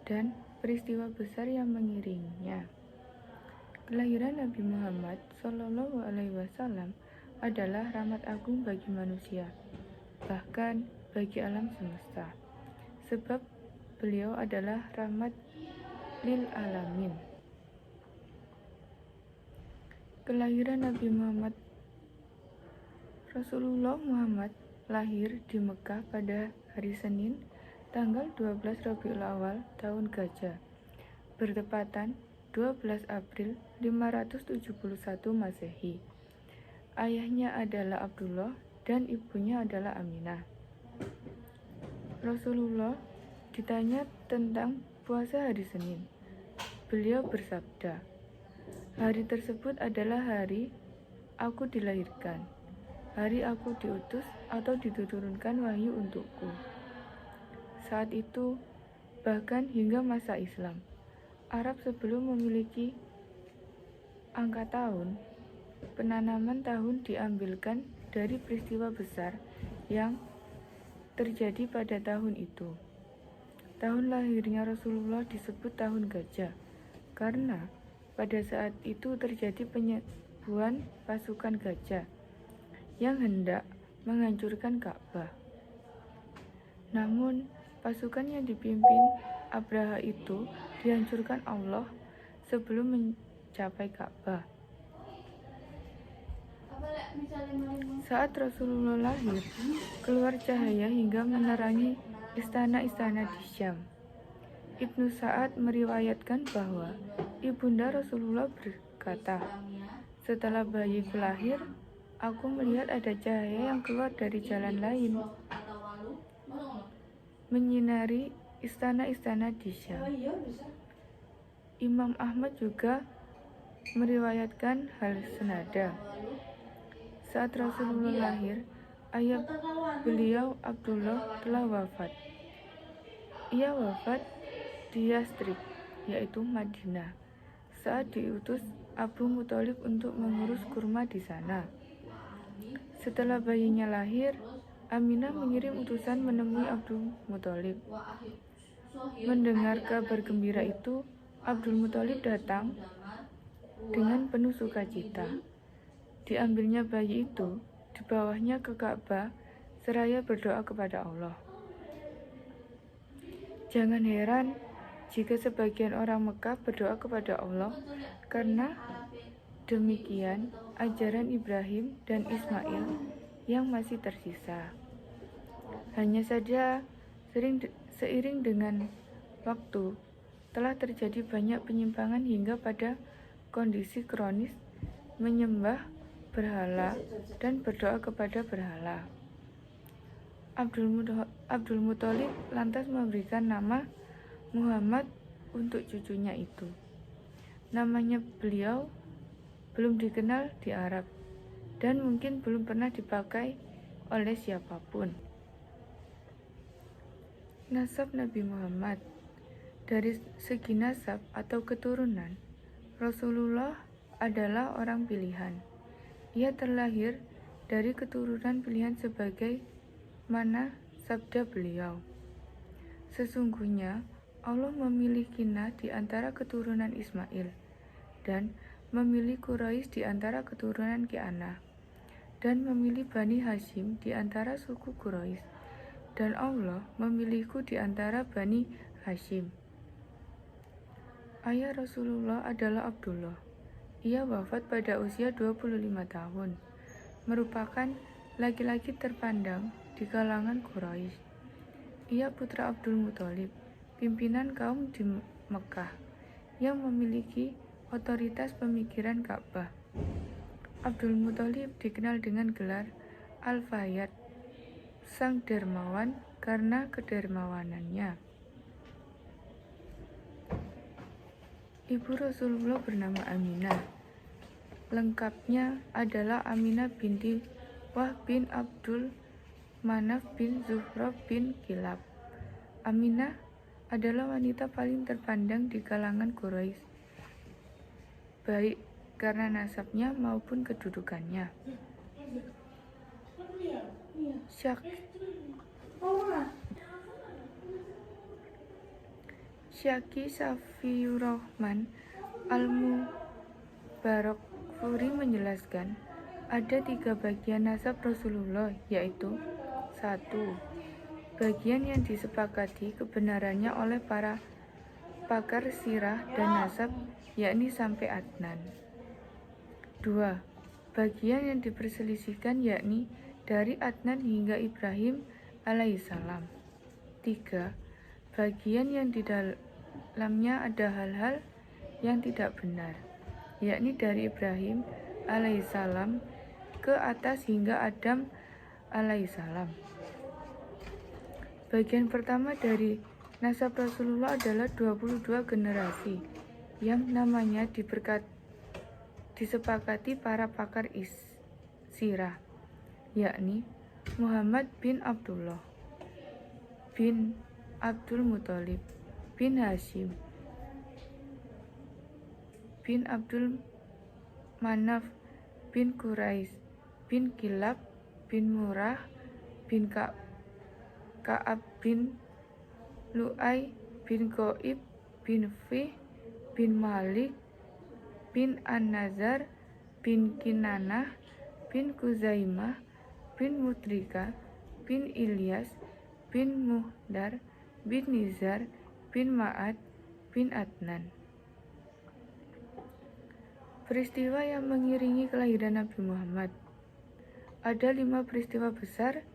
dan peristiwa besar yang mengiringinya. Kelahiran Nabi Muhammad SAW adalah rahmat agung bagi manusia, bahkan bagi alam semesta, sebab beliau adalah rahmat lil alamin. Kelahiran Nabi Muhammad. Rasulullah Muhammad lahir di Mekah pada hari Senin, tanggal 12 Rabiul Awal tahun Gajah, bertepatan 12 April 571 Masehi. Ayahnya adalah Abdullah dan ibunya adalah Aminah. Rasulullah ditanya tentang puasa hari Senin. Beliau bersabda, "Hari tersebut adalah hari aku dilahirkan, hari aku diutus atau diturunkan wahyu untukku." Saat itu, bahkan hingga masa Islam, Arab sebelum memiliki angka tahun, penanaman tahun diambilkan dari peristiwa besar yang terjadi pada tahun itu. Tahun lahirnya Rasulullah disebut tahun gajah karena pada saat itu terjadi penyerbuan pasukan gajah yang hendak menghancurkan Ka'bah. Namun, pasukan yang dipimpin Abraha itu dihancurkan Allah sebelum mencapai Ka'bah. Saat Rasulullah lahir, keluar cahaya hingga menerangi istana-istana di Syam. Ibnu Sa'ad meriwayatkan bahwa ibunda Rasulullah berkata, "Setelah bayiku lahir, aku melihat ada cahaya yang keluar dari jalan lain, menyinari istana-istana di Syam." Imam Ahmad juga meriwayatkan hal senada. Saat Rasulullah lahir, ayah beliau Abdullah telah wafat. Ia wafat di Yastrib, yaitu Madinah, saat diutus Abu Muthalib untuk mengurus kurma di sana. Setelah bayinya lahir, Aminah mengirim utusan menemui Abdul Muthalib. Mendengar kabar gembira itu, Abdul Muthalib datang dengan penuh sukacita. Diambilnya bayi itu, dibawanya ke Ka'bah, seraya berdoa kepada Allah. Jangan heran jika sebagian orang Mekah berdoa kepada Allah, karena demikian ajaran Ibrahim dan Ismail yang masih tersisa. Hanya saja seiring dengan waktu telah terjadi banyak penyimpangan hingga pada kondisi kronis menyembah berhala dan berdoa kepada berhala. Abdul Muthalib lantas memberikan nama Muhammad untuk cucunya itu. Namanya beliau belum dikenal di Arab dan mungkin belum pernah dipakai oleh siapapun. Nasab Nabi Muhammad. Dari segi nasab atau keturunan, Rasulullah adalah orang pilihan. Ia terlahir dari keturunan pilihan sebagai mana sabda beliau. Sesungguhnya Allah memilih Kinah di antara keturunan Ismail dan memilih Quraisy di antara keturunan Kinah dan memilih Bani Hashim di antara suku Quraisy, dan Allah memilihku di antara Bani Hashim. Ayah Rasulullah adalah Abdullah. Ia wafat pada usia 25 tahun, merupakan laki-laki terpandang di kalangan Quraisy. Ia putra Abdul Muthalib, pimpinan kaum di Mekah, yang memiliki otoritas pemikiran Ka'bah. Abdul Muthalib dikenal dengan gelar Al-Fayyad, sang dermawan, karena kedermawanannya. Ibu Rasulullah bernama Aminah. Lengkapnya adalah Aminah binti Wahb bin Abdul Manaf bin Zuhrah bin Kilab. Aminah adalah wanita paling terpandang di kalangan Quraisy, baik karena nasabnya maupun kedudukannya. Syaki Safiurrahman Al-Mubarakfuri menjelaskan, ada 3 bagian nasab Rasulullah, yaitu 1. Bagian yang disepakati kebenarannya oleh para pakar sirah dan nasab, yakni sampai Adnan. 2. Bagian yang diperselisihkan, yakni dari Adnan hingga Ibrahim alaihissalam. 3. Bagian yang di dalamnya ada hal-hal yang tidak benar, yakni dari Ibrahim alaihissalam ke atas hingga Adam alaihissalam. Bagian pertama dari nasab Rasulullah adalah 22 generasi yang namanya disepakati para pakar sirah, yakni Muhammad bin Abdullah bin Abdul Muthalib bin Hashim bin Abdul Manaf bin Quraisy bin Kilab bin Murrah bin Ka'ab bin Lu'ay bin Ghaib bin Fih bin Malik bin An-Nazar bin Kinanah bin Kuzaimah bin Mudrika bin Ilyas bin Muhdar bin Nizar bin Ma'ad bin Adnan. Peristiwa yang mengiringi kelahiran Nabi Muhammad. Ada 5 peristiwa besar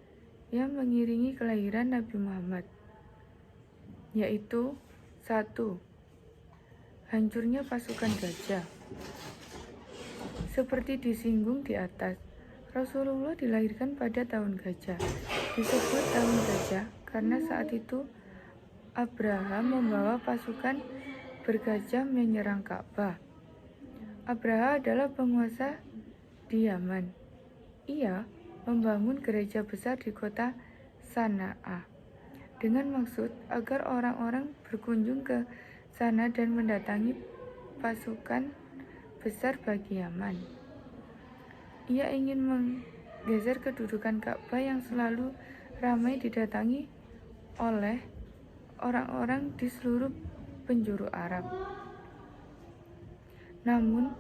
yang mengiringi kelahiran Nabi Muhammad, yaitu 1. Hancurnya pasukan gajah. Seperti disinggung di atas, Rasulullah dilahirkan pada tahun gajah. Disebut tahun gajah karena saat itu Abraha membawa pasukan bergajah menyerang Ka'bah. Abraha adalah penguasa di Yaman. Ia membangun gereja besar di kota Sana'a dengan maksud agar orang-orang berkunjung ke sana dan mendatangi pasukan besar bagi Yaman. Ia ingin menggeser kedudukan Ka'bah yang selalu ramai didatangi oleh orang-orang di seluruh penjuru Arab. Namun,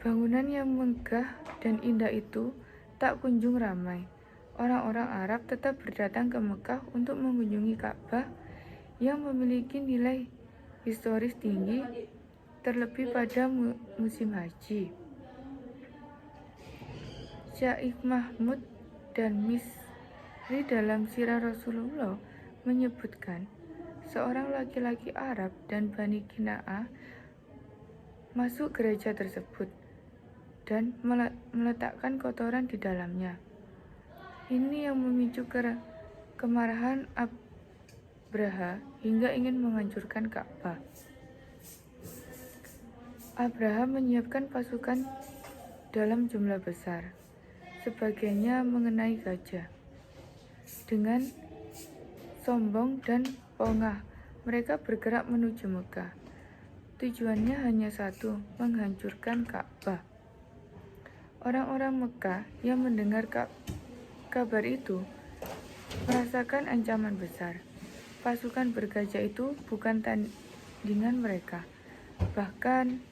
bangunan yang megah dan indah itu tak kunjung ramai. Orang-orang Arab tetap berdatang ke Mekah untuk mengunjungi Ka'bah yang memiliki nilai historis tinggi, terlebih pada musim haji. Syekh Mahmud dan Misri dalam sirah Rasulullah menyebutkan, seorang laki-laki Arab dan Bani Kina'ah masuk gereja tersebut dan meletakkan kotoran di dalamnya. Ini yang memicu kemarahan Abraha hingga ingin menghancurkan Ka'bah. Abraha menyiapkan pasukan dalam jumlah besar, sebagiannya mengenai gajah. Dengan sombong dan pongah, mereka bergerak menuju Mekah. Tujuannya hanya satu, menghancurkan Ka'bah. Orang-orang Mekah yang mendengar kabar itu merasakan ancaman besar. Pasukan bergajah itu bukan tandingan mereka. Bahkan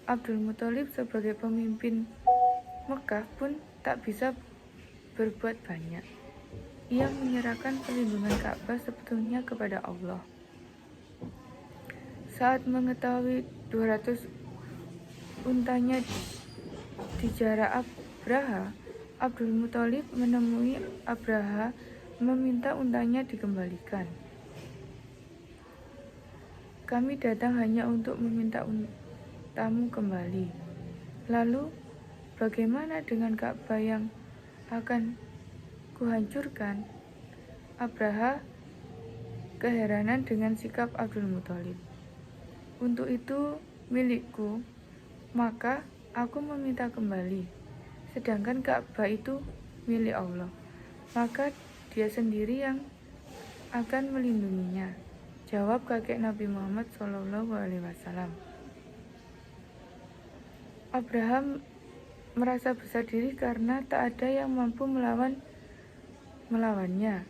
Abdul Muthalib sebagai pemimpin Mekah pun tak bisa berbuat banyak. Ia menyerahkan perlindungan Ka'bah sepenuhnya kepada Allah. Saat mengetahui 200 untanya dijarah Abraha, Abdul Muthalib menemui Abraha meminta untanya dikembalikan. Kami datang hanya untuk meminta untamu kembali. Lalu, bagaimana dengan Ka'bah yang akan kuhancurkan? Abraha keheranan dengan sikap Abdul Muthalib. Untuk itu milikku, maka aku meminta kembali. Sedangkan Ka'bah itu milik Allah, maka Dia sendiri yang akan melindunginya. Jawab kakek Nabi Muhammad SAW. Abraham merasa besar diri karena tak ada yang mampu melawannya.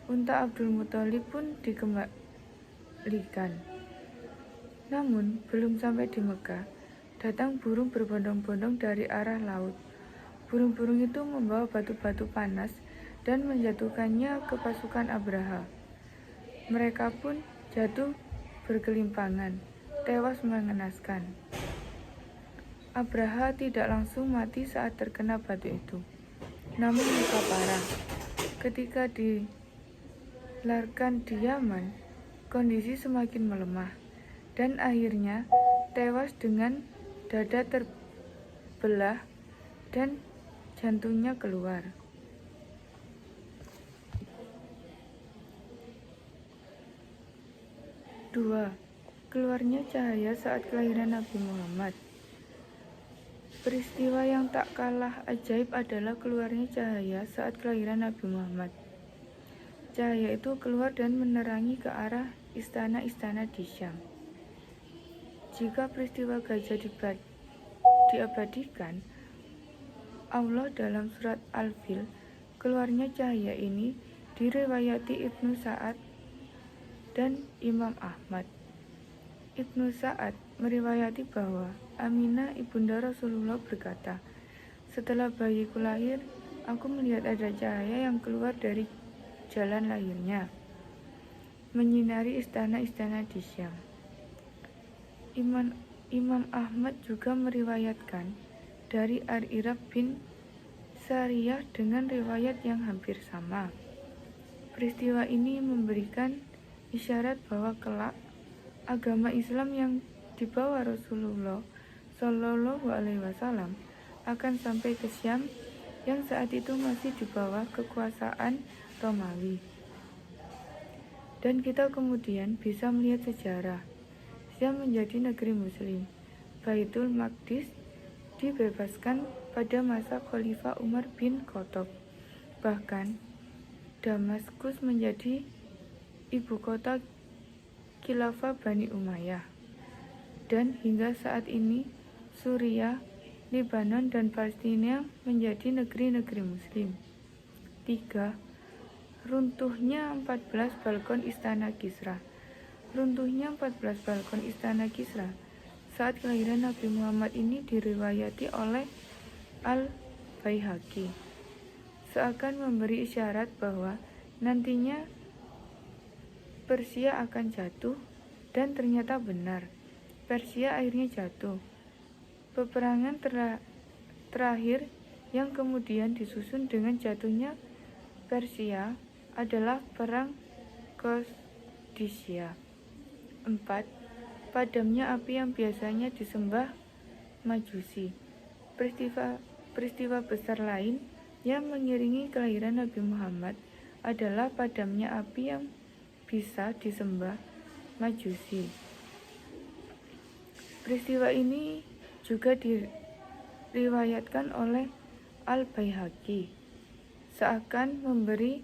Unta Abdul Muthalib pun kepemilikan. Namun, belum sampai di Mekah, datang burung berbondong-bondong dari arah laut. Burung-burung itu membawa batu-batu panas dan menjatuhkannya ke pasukan Abraha. Mereka pun jatuh bergelimpangan, tewas mengenaskan. Abraha tidak langsung mati saat terkena batu itu, namun luka parah. Ketika dilarkan di Yaman, kondisi semakin melemah, dan akhirnya tewas dengan dada terbelah dan jantungnya keluar. Dua, keluarnya cahaya saat kelahiran Nabi Muhammad. Peristiwa yang tak kalah ajaib adalah keluarnya cahaya saat kelahiran Nabi Muhammad. Cahaya itu keluar dan menerangi ke arah istana-istana di Syam. Jika peristiwa gajah diabadikan Allah dalam surat Al-Fil, keluarnya cahaya ini diriwayati Ibnu Sa'ad dan Imam Ahmad. Ibnu Sa'ad meriwayati bahwa Aminah ibunda Rasulullah berkata, "Setelah bayiku lahir, aku melihat ada cahaya yang keluar dari jalan lahirnya, menyinari istana-istana di Syam." Imam Ahmad juga meriwayatkan dari Ar-Irab bin Sariyah dengan riwayat yang hampir sama. Peristiwa ini memberikan isyarat bahwa kelak agama Islam yang dibawa Rasulullah Shallallahu Alaihi Wasallam akan sampai ke Syam yang saat itu masih di bawah kekuasaan Romawi. Dan kita kemudian bisa melihat sejarah Syam menjadi negeri Muslim. Baitul Maqdis dibebaskan pada masa Khalifah Umar bin Khattab. Bahkan Damaskus menjadi ibu kota Khilafah Bani Umayyah. Dan hingga saat ini Suriah, Lebanon, dan Palestina menjadi negeri-negeri Muslim. 3. Runtuhnya 14 balkon Istana Kisra. Runtuhnya 14 balkon Istana Kisra saat kelahiran Nabi Muhammad ini diriwayati oleh Al-Baihaqi, seakan memberi isyarat bahwa nantinya Persia akan jatuh, dan ternyata benar. Persia akhirnya jatuh. Peperangan terakhir yang kemudian disusun dengan jatuhnya Persia adalah Perang Qadisiyah. 4. Padamnya api yang biasanya disembah Majusi. Peristiwa besar lain yang mengiringi kelahiran Nabi Muhammad adalah padamnya api yang bisa disembah Majusi. Peristiwa ini juga diriwayatkan oleh Al-Baihaqi, seakan memberi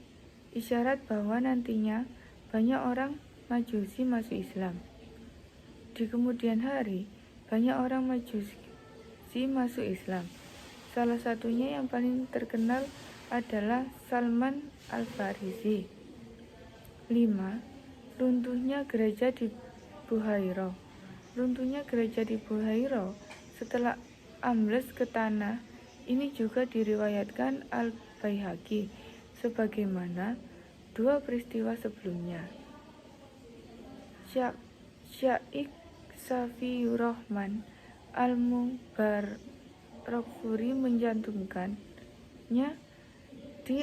isyarat bahwa nantinya banyak orang Majusi masuk Islam. Di kemudian hari, banyak orang Majusi masuk Islam. Salah satunya yang paling terkenal adalah Salman Al-Farisi. 5. Runtuhnya gereja di Buhairah. Runtuhnya gereja di Buhairah setelah ambles ke tanah ini juga diriwayatkan Al-Baihaqi sebagaimana dua peristiwa sebelumnya. Syaikh Safiyur Rahman Al-Mubarakfuri mencantumkannya di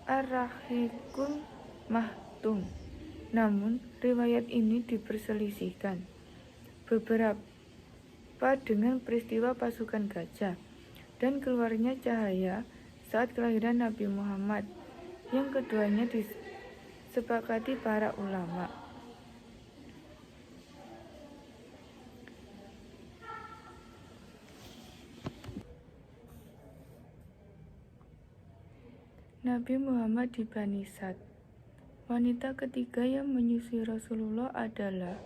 Ar-Rahiqul Mahtum. Namun, riwayat ini diperselisihkan. Beberapa dengan peristiwa pasukan gajah dan keluarnya cahaya saat kelahiran Nabi Muhammad. Yang keduanya disepakati para ulama. Nabi Muhammad di Bani Sad. Wanita ketiga yang menyusui Rasulullah adalah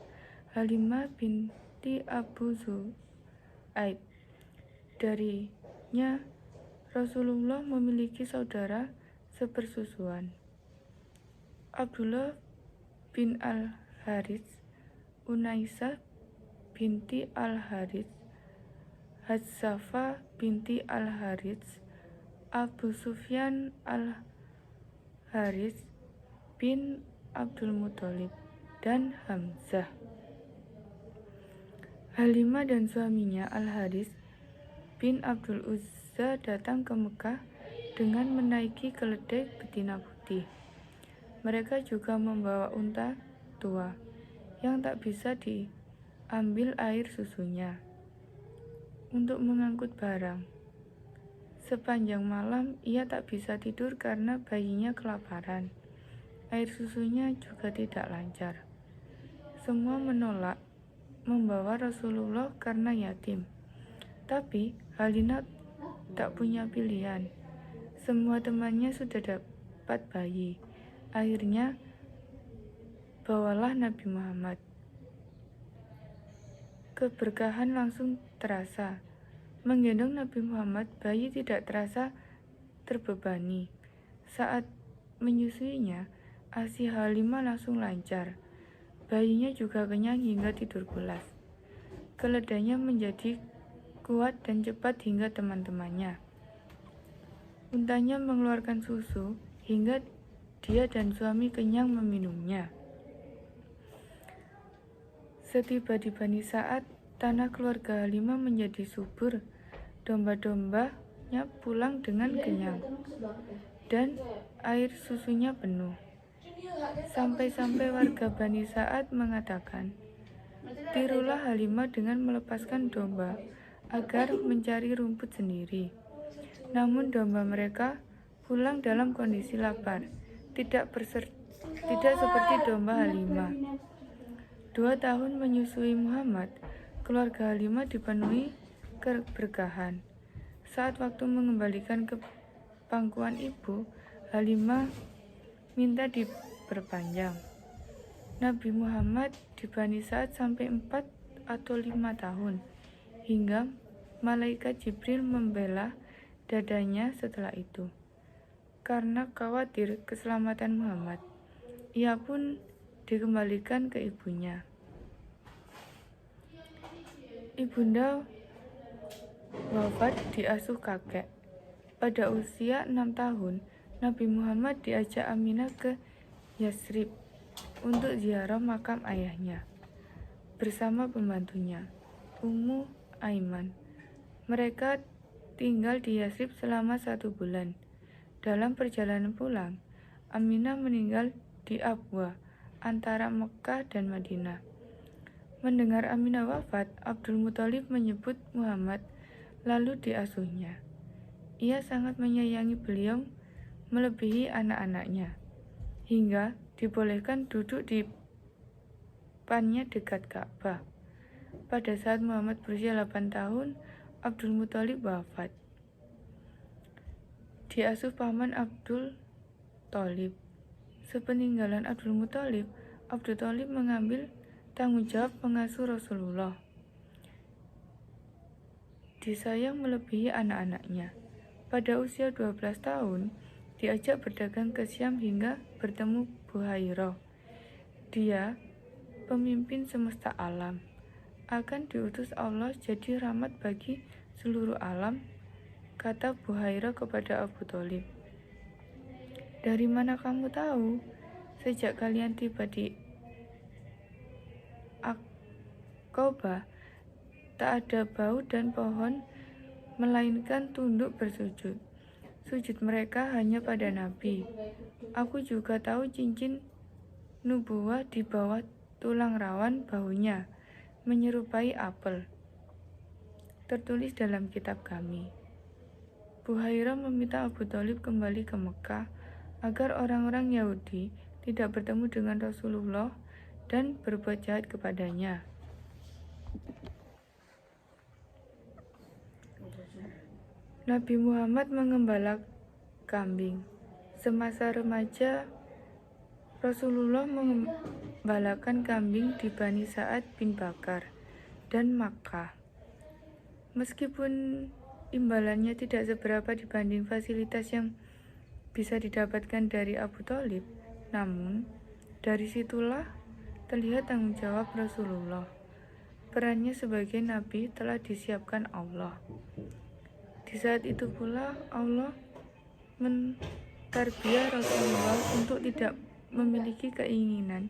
Halimah binti Abu Zu'aib. Darinya Rasulullah memiliki saudara sepersusuan, Abdullah bin Al-Harits, Unaisah binti Al-Harits, Hatsafah binti Al-Harits, Abu Sufyan Al-Harits bin Abdul Muthalib, dan Hamzah. Halimah dan suaminya Al-Harits bin Abdul Uzza datang ke Mekah dengan menaiki keledai betina putih. Mereka juga membawa unta tua yang tak bisa diambil air susunya untuk mengangkut barang. Sepanjang malam ia tak bisa tidur karena bayinya kelaparan. Air susunya juga tidak lancar. Semua menolak membawa Rasulullah karena yatim. Tapi Halimah tak punya pilihan. Semua temannya sudah dapat bayi. Akhirnya bawalah Nabi Muhammad. Keberkahan langsung terasa. Menggendong Nabi Muhammad, bayi tidak terasa terbebani. Saat menyusuinya, ASI Halimah langsung lancar. Bayinya juga kenyang hingga tidur pulas. Keledainya menjadi kuat dan cepat hingga teman-temannya. Untanya mengeluarkan susu hingga dia dan suami kenyang meminumnya. Setiba di Bani Sa'ad, tanah keluarga Halimah menjadi subur. Domba-dombanya pulang dengan kenyang dan air susunya penuh. Sampai-sampai warga Bani Sa'ad mengatakan, "Tirulah Halimah dengan melepaskan domba agar mencari rumput sendiri." Namun domba mereka pulang dalam kondisi lapar, tidak seperti domba Halimah. 2 tahun menyusui Muhammad, keluarga Halimah dipenuhi keberkahan. Saat waktu mengembalikan ke pangkuan ibu, Halimah minta diperpanjang. Nabi Muhammad di Bani Sa'ad sampai 4 atau 5 tahun, hingga malaikat Jibril membela dadanya setelah itu. Karena khawatir keselamatan Muhammad, ia pun dikembalikan ke ibunya. Ibunda wafat diasuh kakek. Pada usia 6 tahun, Nabi Muhammad diajak Aminah ke Yasrib untuk ziarah makam ayahnya bersama pembantunya, Ummu Aiman. Mereka tinggal di Yasrib selama 1 bulan. Dalam perjalanan pulang, Aminah meninggal di Abwa antara Mekah dan Madinah. Mendengar Aminah wafat, Abdul Muthalib menyebut Muhammad lalu diasuhnya. Ia sangat menyayangi beliau melebihi anak-anaknya, hingga dibolehkan duduk di depannya dekat Ka'bah. Pada saat Muhammad berusia 8 tahun, Abdul Muthalib wafat. Diasuh paman Abdul Thalib. Sepeninggalan Abdul Muthalib, Abdul Thalib mengambil tanggung jawab mengasuh Rasulullah. Disayang melebihi anak-anaknya. Pada usia 12 tahun, diajak berdagang ke Syam hingga bertemu Buhairah. Dia pemimpin semesta alam, akan diutus Allah jadi rahmat bagi seluruh alam, kata Buhairah kepada Abu Thalib. Dari mana kamu tahu? Sejak kalian tiba di Aqabah, tak ada bau dan pohon melainkan tunduk bersujud. Sujud mereka hanya pada Nabi. Aku juga tahu cincin nubuwah di bawah tulang rawan bahunya, menyerupai apel. Tertulis dalam kitab kami. Buhairah meminta Abu Thalib kembali ke Mekah agar orang-orang Yahudi tidak bertemu dengan Rasulullah dan berbuat jahat kepadanya. Nabi Muhammad mengembala kambing. Semasa remaja, Rasulullah mengembalakan kambing di Bani Sa'ad bin Bakar dan Makkah. Meskipun imbalannya tidak seberapa dibanding fasilitas yang bisa didapatkan dari Abu Thalib, namun Dari situlah terlihat tanggung jawab Rasulullah. Perannya sebagai nabi telah disiapkan Allah. Di saat itu pula Allah mentarbiah Rasulullah untuk tidak memiliki keinginan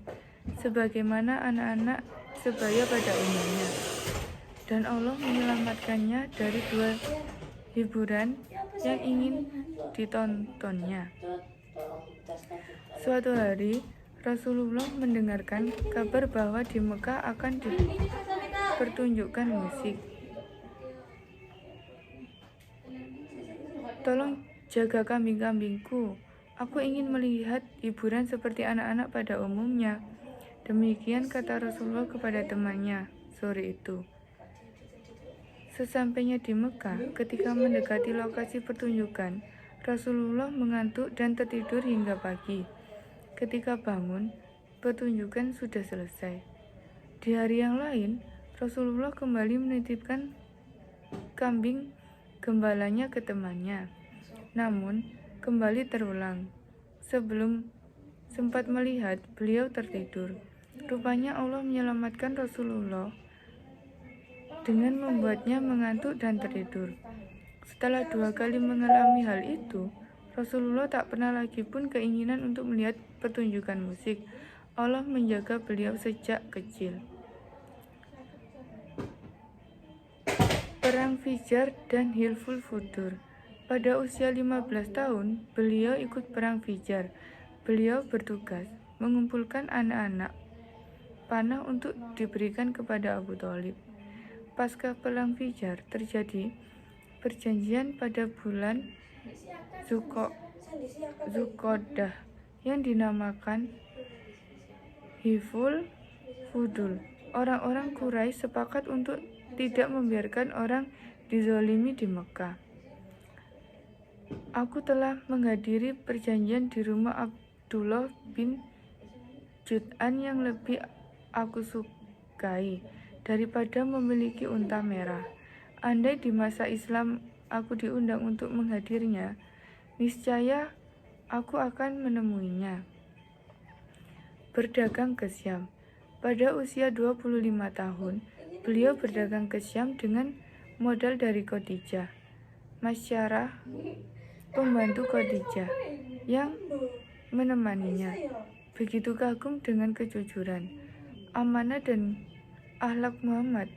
sebagaimana anak-anak sebaya pada umumnya, dan Allah menyelamatkannya dari dua hiburan yang ingin ditontonnya. Suatu hari Rasulullah mendengarkan kabar bahwa di Mekah akan dipertunjukkan musik. "Tolong jaga kambing-kambingku. Aku ingin melihat hiburan seperti anak-anak pada umumnya." Demikian kata Rasulullah kepada temannya sore itu. Sesampainya di Mekah, ketika mendekati lokasi pertunjukan, Rasulullah mengantuk dan tertidur hingga pagi. Ketika bangun, pertunjukan sudah selesai. Di hari yang lain, Rasulullah kembali menitipkan kambing gembalanya ke temannya. Namun, kembali terulang. Sebelum sempat melihat, beliau tertidur. Rupanya Allah menyelamatkan Rasulullah dengan membuatnya mengantuk dan tertidur. Setelah 2 kali mengalami hal itu, Rasulullah tak pernah lagi pun keinginan untuk melihat pertunjukan musik. Allah menjaga beliau sejak kecil. Perang Fijar dan Hilful Fudur. Pada usia 15 tahun, beliau ikut perang Fijar. Beliau bertugas mengumpulkan anak-anak panah untuk diberikan kepada Abu Thalib. Pasca perang Fijar terjadi perjanjian pada bulan Zulqa'dah yang dinamakan Hilful Fudul. Orang-orang Quraisy sepakat untuk tidak membiarkan orang dizolimi di Mekah. Aku telah menghadiri perjanjian di rumah Abdullah bin Jud'an yang lebih aku sukai daripada memiliki unta merah. Andai di masa Islam aku diundang untuk menghadirinya, niscaya aku akan menemuinya. Berdagang ke Syam. Pada usia 25 tahun, beliau berdagang ke Syam dengan modal dari Khadijah, Masyarah, pembantu Khadijah, yang menemaninya. Begitu kagum dengan kejujuran, amanah dan akhlak Muhammad,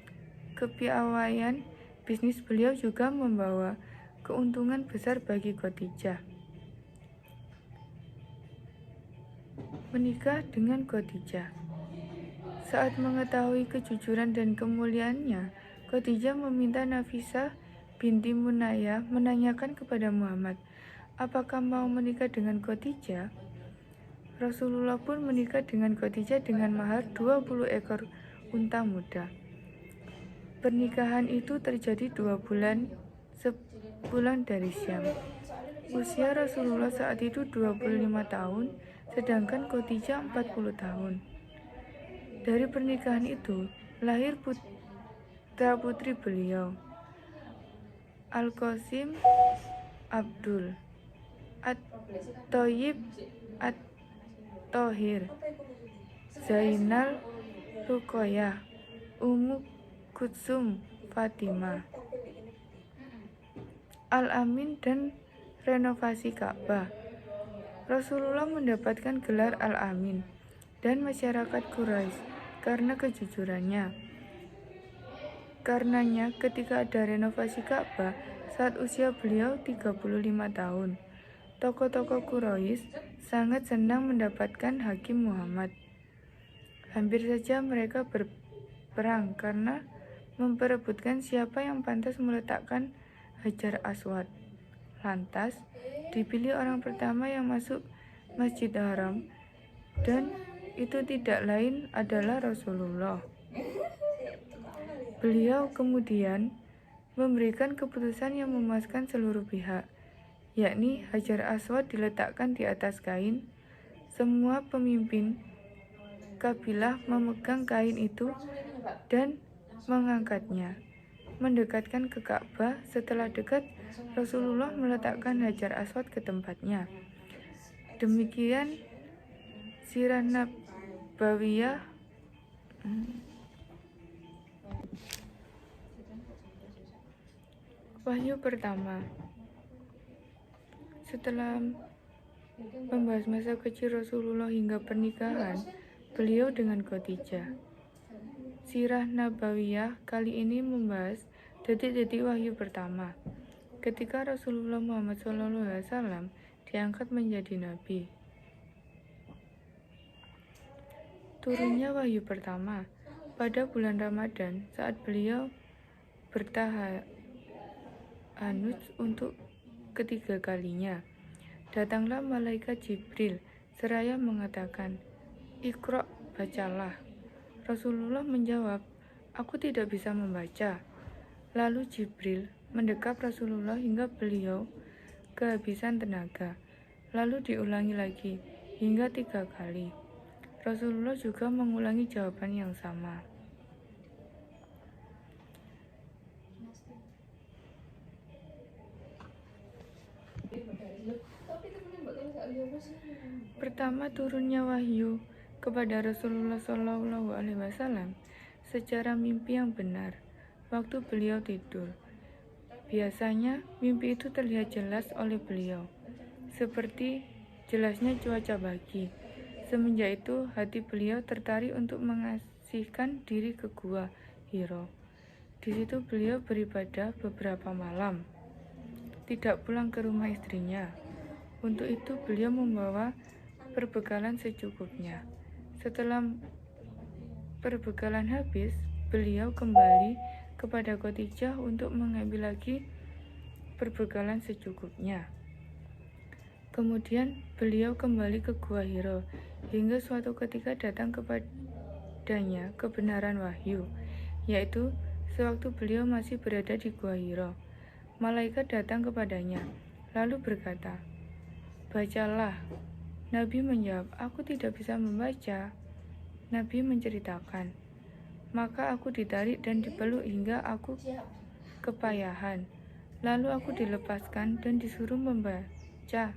kepiawaian bisnis beliau juga membawa keuntungan besar bagi Khadijah. Menikah dengan Khadijah. Saat mengetahui kejujuran dan kemuliaannya, Khadijah meminta Nafisah binti Munayah menanyakan kepada Muhammad, apakah mau menikah dengan Khadijah? Rasulullah pun menikah dengan Khadijah dengan mahar 20 ekor unta muda. Pernikahan itu terjadi 2 bulan sebulan dari Syam. Usia Rasulullah saat itu 25 tahun, sedangkan Khadijah 40 tahun. Dari pernikahan itu lahir putra-putri beliau, Al-Qasim, Abdul, At-Thayyib, At-Thahir, Zainal, Ruqayyah, Ummu Kulsum, Fatimah, Al-Amin, dan renovasi Ka'bah. Rasulullah mendapatkan gelar Al-Amin dan masyarakat Quraisy karena kejujurannya. Karenanya, ketika ada renovasi Ka'bah saat usia beliau 35 tahun, tokoh-tokoh Quraisy sangat senang mendapatkan Hakim Muhammad. Hampir saja mereka berperang karena memperebutkan siapa yang pantas meletakkan Hajar Aswad. Lantas, dipilih orang pertama yang masuk Masjid Haram, dan itu tidak lain adalah Rasulullah. Beliau kemudian memberikan keputusan yang memuaskan seluruh pihak, yakni Hajar Aswad diletakkan di atas kain. Semua pemimpin kabilah memegang kain itu dan mengangkatnya, mendekatkan ke Ka'bah. Setelah dekat, Rasulullah meletakkan Hajar Aswad ke tempatnya. Demikian sirah Nabawiyah. Wahyu pertama. Setelah membahas masa kecil Rasulullah hingga pernikahan beliau dengan Khadijah, Sirah Nabawiyah kali ini membahas detik-detik wahyu pertama ketika Rasulullah Muhammad SAW diangkat menjadi nabi. Turunnya wahyu pertama pada bulan Ramadan saat beliau bertahanus untuk ketiga kalinya. Datanglah malaikat Jibril seraya mengatakan, "Iqra, bacalah." Rasulullah menjawab, "Aku tidak bisa membaca." Lalu Jibril mendekap Rasulullah hingga beliau kehabisan tenaga. Lalu diulangi lagi hingga 3 kali. Rasulullah juga mengulangi jawaban yang sama. Pertama turunnya wahyu kepada Rasulullah SAW secara mimpi yang benar waktu beliau tidur. Biasanya mimpi itu terlihat jelas oleh beliau, seperti jelasnya cuaca pagi. Semenjak itu hati beliau tertarik untuk mengasihkan diri ke Gua Hiro. Di situ beliau beribadah beberapa malam, tidak pulang ke rumah istrinya. Untuk itu beliau membawa perbekalan secukupnya. Setelah perbekalan habis, beliau kembali kepada Khadijah untuk mengambil lagi perbekalan secukupnya. Kemudian beliau kembali ke Gua Hiro hingga suatu ketika datang kepadanya kebenaran wahyu, yaitu sewaktu beliau masih berada di Gua Hiro. Malaikat datang kepadanya lalu berkata, "Bacalah." Nabi menjawab, "Aku tidak bisa membaca." Nabi menceritakan, "Maka aku ditarik dan dipeluk hingga aku kepayahan. Lalu aku dilepaskan dan disuruh membaca."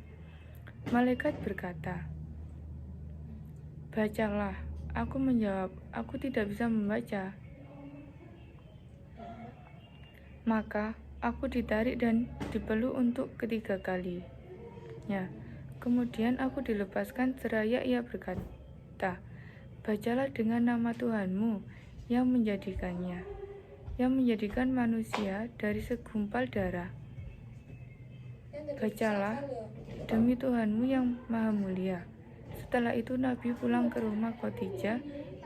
Malaikat berkata, "Bacalah." Aku menjawab, "Aku tidak bisa membaca." Maka aku ditarik dan dipeluk untuk ketiga kalinya. Kemudian aku dilepaskan seraya ia berkata, "Bacalah dengan nama Tuhanmu yang menjadikan manusia dari segumpal darah. Bacalah demi Tuhanmu yang maha mulia." Setelah itu Nabi pulang ke rumah Khadijah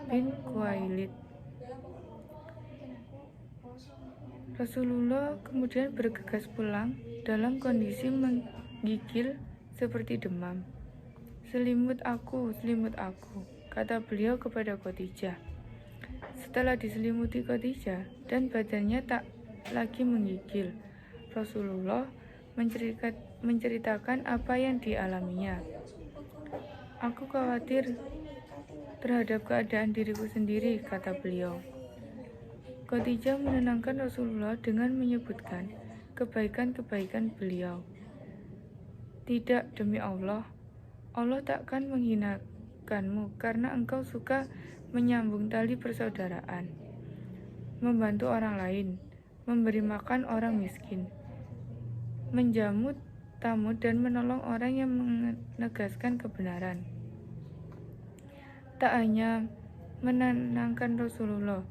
bin Khuwailid. Rasulullah kemudian bergegas pulang dalam kondisi menggigil seperti demam. Selimut aku," kata beliau kepada Khadijah. Setelah diselimuti Khadijah dan badannya tak lagi menggigil, Rasulullah menceritakan apa yang dialaminya. "Aku khawatir terhadap keadaan diriku sendiri," kata beliau. Khadijah menenangkan Rasulullah dengan menyebutkan kebaikan-kebaikan beliau. "Tidak, demi Allah takkan menghinakanmu karena engkau suka menyambung tali persaudaraan, membantu orang lain, memberi makan orang miskin, menjamu tamu dan menolong orang yang menegaskan kebenaran." Tak hanya menenangkan Rasulullah,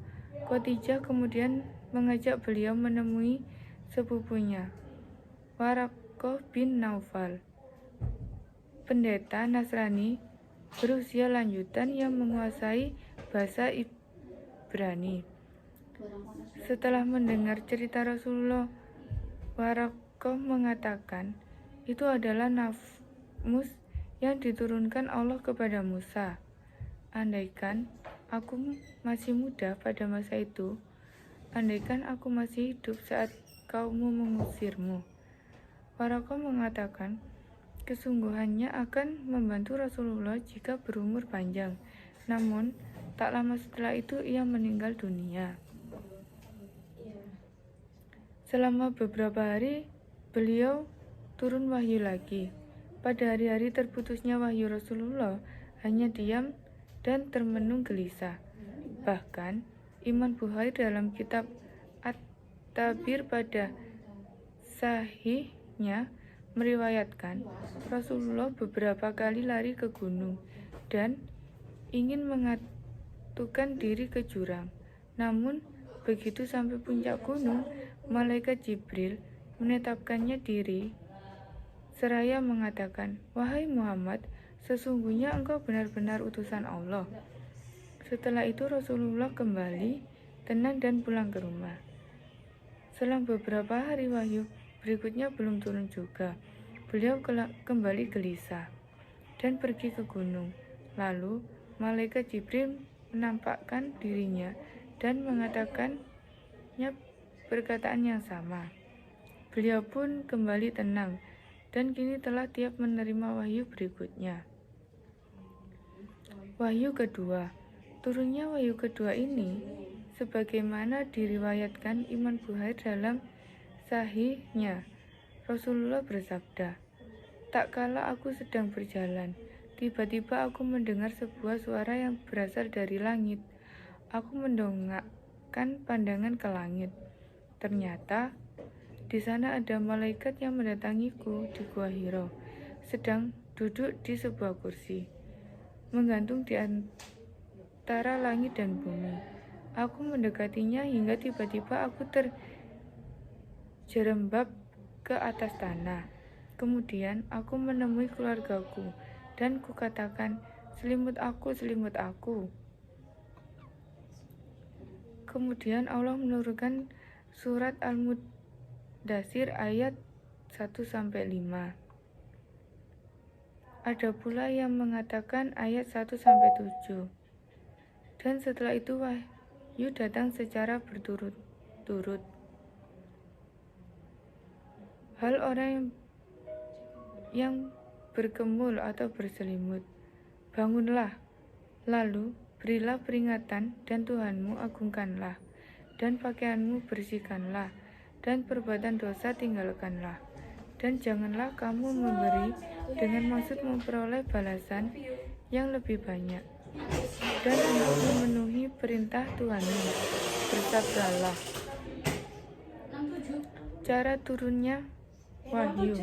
Khadijah kemudian mengajak beliau menemui sepupunya, Waraqah bin Naufal, pendeta Nasrani berusia lanjutan yang menguasai bahasa Ibrani. Setelah mendengar cerita Rasulullah, Waraqah mengatakan, "Itu adalah namus yang diturunkan Allah kepada Musa. Andaikan aku masih muda pada masa itu, andaikan aku masih hidup saat kaummu mengusirmu." Waraqah mengatakan, kesungguhannya akan membantu Rasulullah jika berumur panjang. Namun, tak lama setelah itu ia meninggal dunia. Selama beberapa hari, beliau turun wahyu lagi. Pada hari-hari terputusnya wahyu, Rasulullah hanya diam dan termenung gelisah. Bahkan, Imam Bukhari dalam kitab At-Tabir pada sahihnya meriwayatkan Rasulullah beberapa kali lari ke gunung dan ingin mengatukan diri ke jurang. Namun, begitu sampai puncak gunung, malaikat Jibril menetapkannya diri seraya mengatakan, "Wahai Muhammad, sesungguhnya engkau benar-benar utusan Allah." Setelah itu Rasulullah kembali tenang dan pulang ke rumah. Selang beberapa hari wahyu berikutnya belum turun juga. Beliau kembali gelisah dan pergi ke gunung. Lalu malaikat Jibril menampakkan dirinya dan mengatakannya perkataan yang sama. Beliau pun kembali tenang dan kini telah tiap menerima wahyu berikutnya. Wahyu kedua. Turunnya wahyu kedua ini sebagaimana diriwayatkan Imam Bukhari dalam sahihnya. Rasulullah bersabda, "Tak kala aku sedang berjalan, tiba-tiba aku mendengar sebuah suara yang berasal dari langit. Aku mendongakkan pandangan ke langit. Ternyata di sana ada malaikat yang mendatangiku di Gua Hira, sedang duduk di sebuah kursi, menggantung di antara langit dan bumi. Aku mendekatinya hingga tiba-tiba aku terjerembab ke atas tanah. Kemudian aku menemui keluargaku dan kukatakan, 'Selimut aku, selimut aku.' Kemudian Allah menurunkan surat Al-Mudaththir ayat 1-5. Ada pula yang mengatakan ayat 1-7. Dan setelah itu wahyu datang secara berturut-turut. Hal orang yang berkemul atau berselimut, bangunlah, lalu berilah peringatan dan Tuhanmu agungkanlah, dan pakaianmu bersihkanlah, dan perbuatan dosa tinggalkanlah. Dan janganlah kamu memberi dengan maksud memperoleh balasan yang lebih banyak. Dan untuk memenuhi perintah Tuhanmu, bersabdalah." Cara turunnya wahyu.